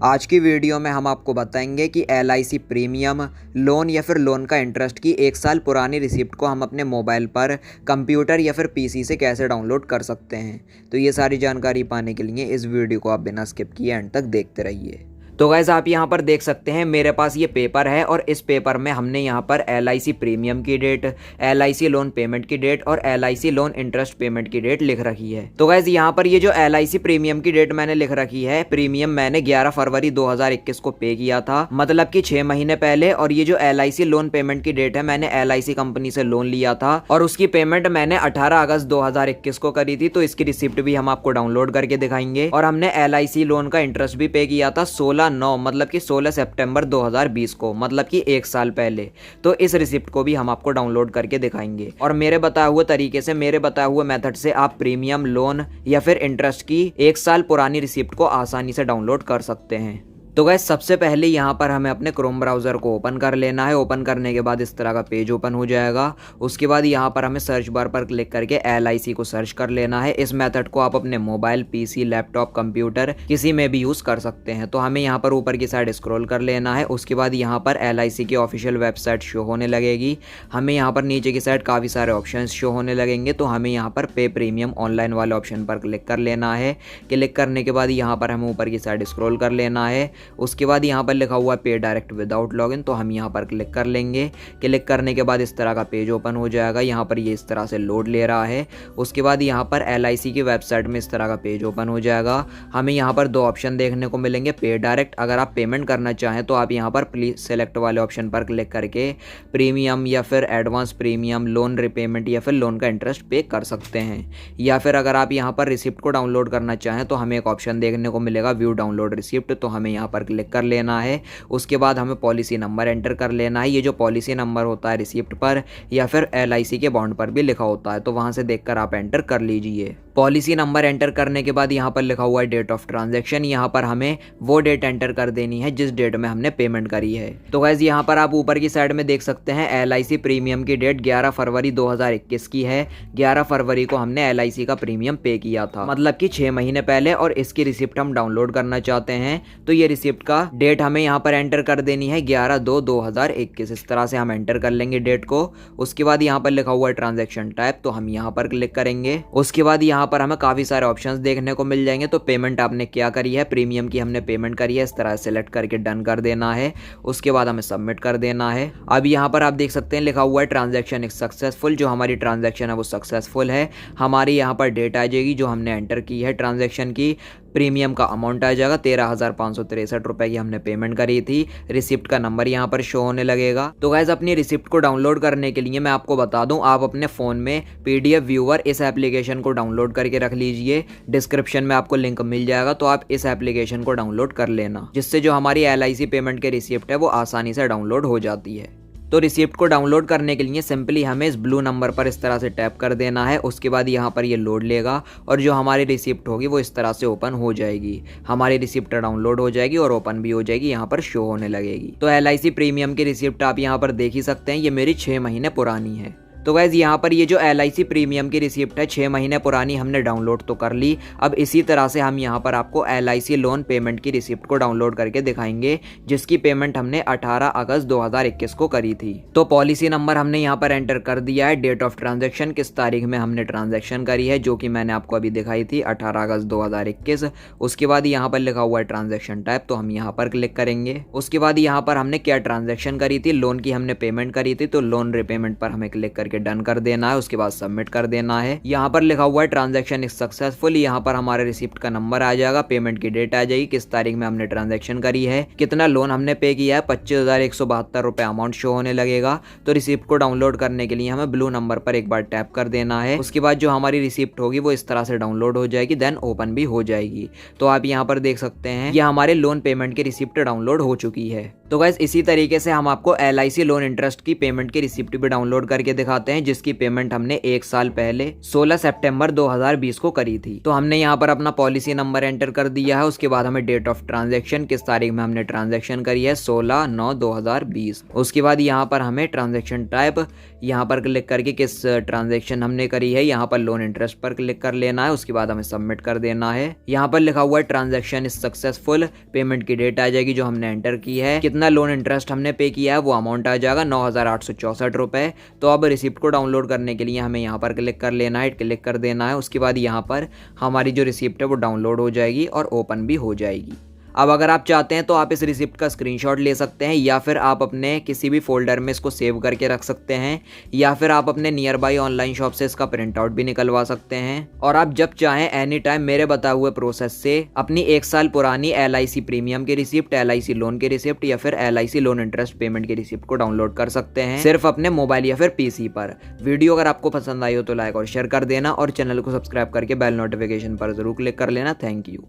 आज की वीडियो में हम आपको बताएंगे कि LIC प्रीमियम लोन या फिर लोन का इंटरेस्ट की 1 साल पुरानी रिसिप्ट को हम अपने मोबाइल पर, कंप्यूटर या फिर PC से कैसे डाउनलोड कर सकते हैं। तो ये सारी जानकारी पाने के लिए इस वीडियो को आप बिना स्किप किए एंड तक देखते रहिए। तो गाइस आप यहाँ पर देख सकते हैं मेरे पास ये पेपर है और इस पेपर में हमने यहाँ पर LIC प्रीमियम की डेट, LIC लोन पेमेंट की डेट और LIC लोन इंटरेस्ट पेमेंट की डेट लिख रखी है। तो गाइस यहाँ पर ये जो LIC प्रीमियम की डेट मैंने लिख रखी है, प्रीमियम मैंने 11 फरवरी 2021 को पे किया था, मतलब कि 6 महीने पहले। और ये जो LIC लोन पेमेंट की डेट है, मैंने LIC कंपनी से लोन लिया था और उसकी पेमेंट मैंने 18 अगस्त 2021 को करी थी। तो इसकी रिसिप्ट भी हम आपको डाउनलोड करके दिखाएंगे। और हमने LIC लोन का इंटरेस्ट भी पे किया था 16/9 मतलब कि 16 सितंबर 2020 को, मतलब कि 1 साल पहले। तो इस रिसिप्ट को भी हम आपको डाउनलोड करके दिखाएंगे और मेरे बताए हुए तरीके से, मेरे बताए हुए मेथड से आप प्रीमियम लोन या फिर इंटरेस्ट की 1 साल पुरानी रिसिप्ट को आसानी से डाउनलोड कर सकते हैं। तो गाइस सबसे पहले यहाँ पर हमें अपने क्रोम ब्राउज़र को ओपन कर लेना है। ओपन करने के बाद इस तरह का पेज ओपन हो जाएगा। उसके बाद यहाँ पर हमें सर्च बार पर क्लिक करके LIC को सर्च कर लेना है। इस मेथड को आप अपने मोबाइल, PC, लैपटॉप, कंप्यूटर किसी में भी यूज़ कर सकते हैं। तो हमें यहाँ पर ऊपर की साइड स्क्रॉल कर लेना है। उसके बाद यहाँ पर LIC की ऑफिशियल वेबसाइट शो होने लगेगी। हमें यहाँ पर नीचे की साइड काफ़ी सारे ऑप्शन शो होने लगेंगे। तो हमें यहाँ पर पे प्रीमियम ऑनलाइन वाले ऑप्शन पर क्लिक कर लेना है। क्लिक करने के बाद यहाँ पर हमें ऊपर की साइड स्क्रॉल कर लेना है। उसके बाद यहाँ पर लिखा हुआ पे डायरेक्ट विदाउट लॉगिन, तो हम यहाँ पर क्लिक कर लेंगे। क्लिक करने के बाद इस तरह का पेज ओपन हो जाएगा। यहाँ पर ये इस तरह से लोड ले रहा है। उसके बाद यहाँ पर LIC की वेबसाइट में इस तरह का पेज ओपन हो जाएगा। हमें यहाँ पर 2 ऑप्शन देखने को मिलेंगे। पे डायरेक्ट, अगर आप पेमेंट करना चाहें तो आप यहाँ पर प्लीज सेलेक्ट वाले ऑप्शन पर क्लिक करके प्रीमियम या फिर एडवांस प्रीमियम, लोन रिपेमेंट या फिर लोन का इंटरेस्ट पे कर सकते हैं। या फिर अगर आप यहाँ पर रिसिप्ट को डाउनलोड करना चाहें तो हमें एक ऑप्शन देखने को मिलेगा व्यू डाउनलोड रिसिप्ट, तो हमें यहाँ पर क्लिक कर लेना है। उसके बाद हमें पॉलिसी नंबर एंटर कर लेना है। ये जो पॉलिसी नंबर होता है रिसिप्ट पर या फिर LIC के बॉन्ड पर भी लिखा होता है, तो वहां से देखकर आप एंटर कर लीजिए। पॉलिसी नंबर एंटर करने के बाद यहाँ पर लिखा हुआ है डेट ऑफ ट्रांजैक्शन। यहाँ पर हमें वो डेट एंटर कर देनी है जिस डेट में हमने पेमेंट करी है। तो गाइस यहाँ पर आप ऊपर की साइड में देख सकते हैं LIC प्रीमियम की डेट 11 फरवरी 2021 की है। 11 फरवरी को हमने LIC का प्रीमियम पे किया था, मतलब कि 6 महीने पहले। और इसकी रिसिप्ट हम डाउनलोड करना चाहते हैं तो ये रिसिप्ट का डेट हमें यहाँ पर एंटर कर देनी है 11/2/2021। इस तरह से हम एंटर कर लेंगे डेट को। उसके बाद यहाँ पर लिखा हुआ है ट्रांजैक्शन टाइप, तो हम यहाँ पर क्लिक करेंगे। उसके बाद यहाँ पर हमें काफी सारे ऑप्शंस देखने को मिल जाएंगे। तो पेमेंट आपने क्या करी है, प्रीमियम की हमने पेमेंट करी है, इस तरह सेलेक्ट करके डन कर देना है। उसके बाद हमें सबमिट कर देना है। अब यहाँ पर आप देख सकते हैं लिखा हुआ है ट्रांजैक्शन इज सक्सेसफुल। जो हमारी ट्रांजैक्शन है वो सक्सेसफुल है। हमारी यहाँ पर डेट आ जाएगी जो हमने एंटर की है ट्रांजैक्शन की। प्रीमियम का अमाउंट आ जाएगा 13,563 रुपए की हमने पेमेंट करी थी। रिसिप्ट का नंबर यहाँ पर शो होने लगेगा। तो गाइस अपनी रिसिप्ट को डाउनलोड करने के लिए मैं आपको बता दूं, आप अपने फोन में PDF व्यूअर इस एप्लीकेशन को डाउनलोड करके रख लीजिए। डिस्क्रिप्शन में आपको लिंक मिल जाएगा, तो आप इस एप्लीकेशन को डाउनलोड कर लेना, जिससे जो हमारी LIC पेमेंट की रिसिप्ट है वो आसानी से डाउनलोड हो जाती है। तो रिसिप्ट को डाउनलोड करने के लिए सिंपली हमें इस ब्लू नंबर पर इस तरह से टैप कर देना है। उसके बाद यहाँ पर ये लोड लेगा और जो हमारी रिसिप्ट होगी वो इस तरह से ओपन हो जाएगी। हमारी रिसिप्ट डाउनलोड हो जाएगी और ओपन भी हो जाएगी, यहाँ पर शो होने लगेगी। तो LIC प्रीमियम की रिसिप्ट आप यहाँ पर देख ही सकते हैं, ये मेरी 6 महीने पुरानी है। तो गाइज यहाँ पर ये जो LIC प्रीमियम की रिसिप्ट है 6 महीने पुरानी, हमने डाउनलोड तो कर ली। अब इसी तरह से हम यहाँ पर आपको LIC लोन पेमेंट की रिसिप्ट को डाउनलोड करके दिखाएंगे, जिसकी पेमेंट हमने 18 अगस्त 2021 को करी थी। तो पॉलिसी नंबर हमने यहाँ पर एंटर कर दिया है। डेट ऑफ ट्रांजैक्शन, किस तारीख में हमने ट्रांजैक्शन करी है, जो कि मैंने आपको अभी दिखाई थी 18 अगस्त 2021। उसके बाद यहाँ पर लिखा हुआ है ट्रांजैक्शन टाइप, तो हम यहाँ पर क्लिक करेंगे। उसके बाद यहाँ पर हमने क्या ट्रांजैक्शन करी थी, लोन की हमने पेमेंट करी थी, तो लोन रिपेमेंट पर हमें क्लिक करके डन कर देना है। उसके बाद सबमिट कर देना है। यहाँ पर लिखा हुआ है ट्रांजैक्शन इज सक्सेसफुल। यहाँ पर हमारे रिसिप्ट का नंबर आ जाएगा, पेमेंट की डेट आ जाएगी, किस तारीख में हमने ट्रांजैक्शन करी है, कितना लोन हमने पे किया है, 25,172 रुपए अमाउंट शो होने लगेगा। तो रिसिप्ट को डाउनलोड करने के लिए हमें ब्लू नंबर पर एक बार टैप कर देना है। उसके बाद जो हमारी रिसिप्ट होगी वो इस तरह से डाउनलोड हो जाएगी, देन ओपन भी हो जाएगी। तो आप यहाँ पर देख सकते हैं ये हमारे लोन पेमेंट की रिसिप्ट डाउनलोड हो चुकी है। तो गाइस इसी तरीके से हम आपको LIC लोन इंटरेस्ट की पेमेंट की रिसिप्ट भी डाउनलोड करके दिखाते दिखाते हैं जिसकी पेमेंट हमने 1 साल पहले 16 सितंबर 2020 को करी थी। तो हमने यहाँ पर अपना पॉलिसी नंबर एंटर कर दिया है। उसके बाद हमें डेट ऑफ ट्रांजैक्शन, किस तारीख में हमने ट्रांजैक्शन करी है, 16/9/2020। उसके बाद यहाँ पर हमें ट्रांजैक्शन टाइप यहाँ पर क्लिक करके किस ट्रांजैक्शन हमने करी है, यहाँ पर लोन इंटरेस्ट पर क्लिक कर लेना है। उसके बाद हमें सबमिट कर देना है। यहाँ पर लिखा हुआ है ट्रांजैक्शन इज सक्सेसफुल, पेमेंट की डेट आ जाएगी जो हमने एंटर की है, कितना लोन इंटरेस्ट हमने पे किया है वो अमाउंट आ जाएगा 9,864 रुपए। तो अब रिसिप्ट को डाउनलोड करने के लिए हमें यहाँ पर क्लिक कर लेना है, क्लिक कर देना है। उसके बाद यहाँ पर हमारी जो रिसिप्ट है वो डाउनलोड हो जाएगी और ओपन भी हो जाएगी। अब अगर आप चाहते हैं तो आप इस रिसिप्ट का स्क्रीनशॉट ले सकते हैं या फिर आप अपने किसी भी फोल्डर में इसको सेव करके रख सकते हैं या फिर आप अपने नियर बाई ऑनलाइन शॉप से इसका प्रिंट आउट भी निकलवा सकते हैं। और आप जब चाहें एनी टाइम मेरे बताए हुए प्रोसेस से अपनी 1 साल पुरानी LIC प्रीमियम की रिसिप्ट, LIC लोन की रिसिप्ट या फिर LIC लोन इंटरेस्ट पेमेंट की रिसिप्ट को डाउनलोड कर सकते हैं सिर्फ अपने मोबाइल या फिर PC पर। वीडियो अगर आपको पसंद आई हो तो लाइक और शेयर कर देना और चैनल को सब्सक्राइब करके बेल नोटिफिकेशन पर जरूर क्लिक कर लेना। Thank you.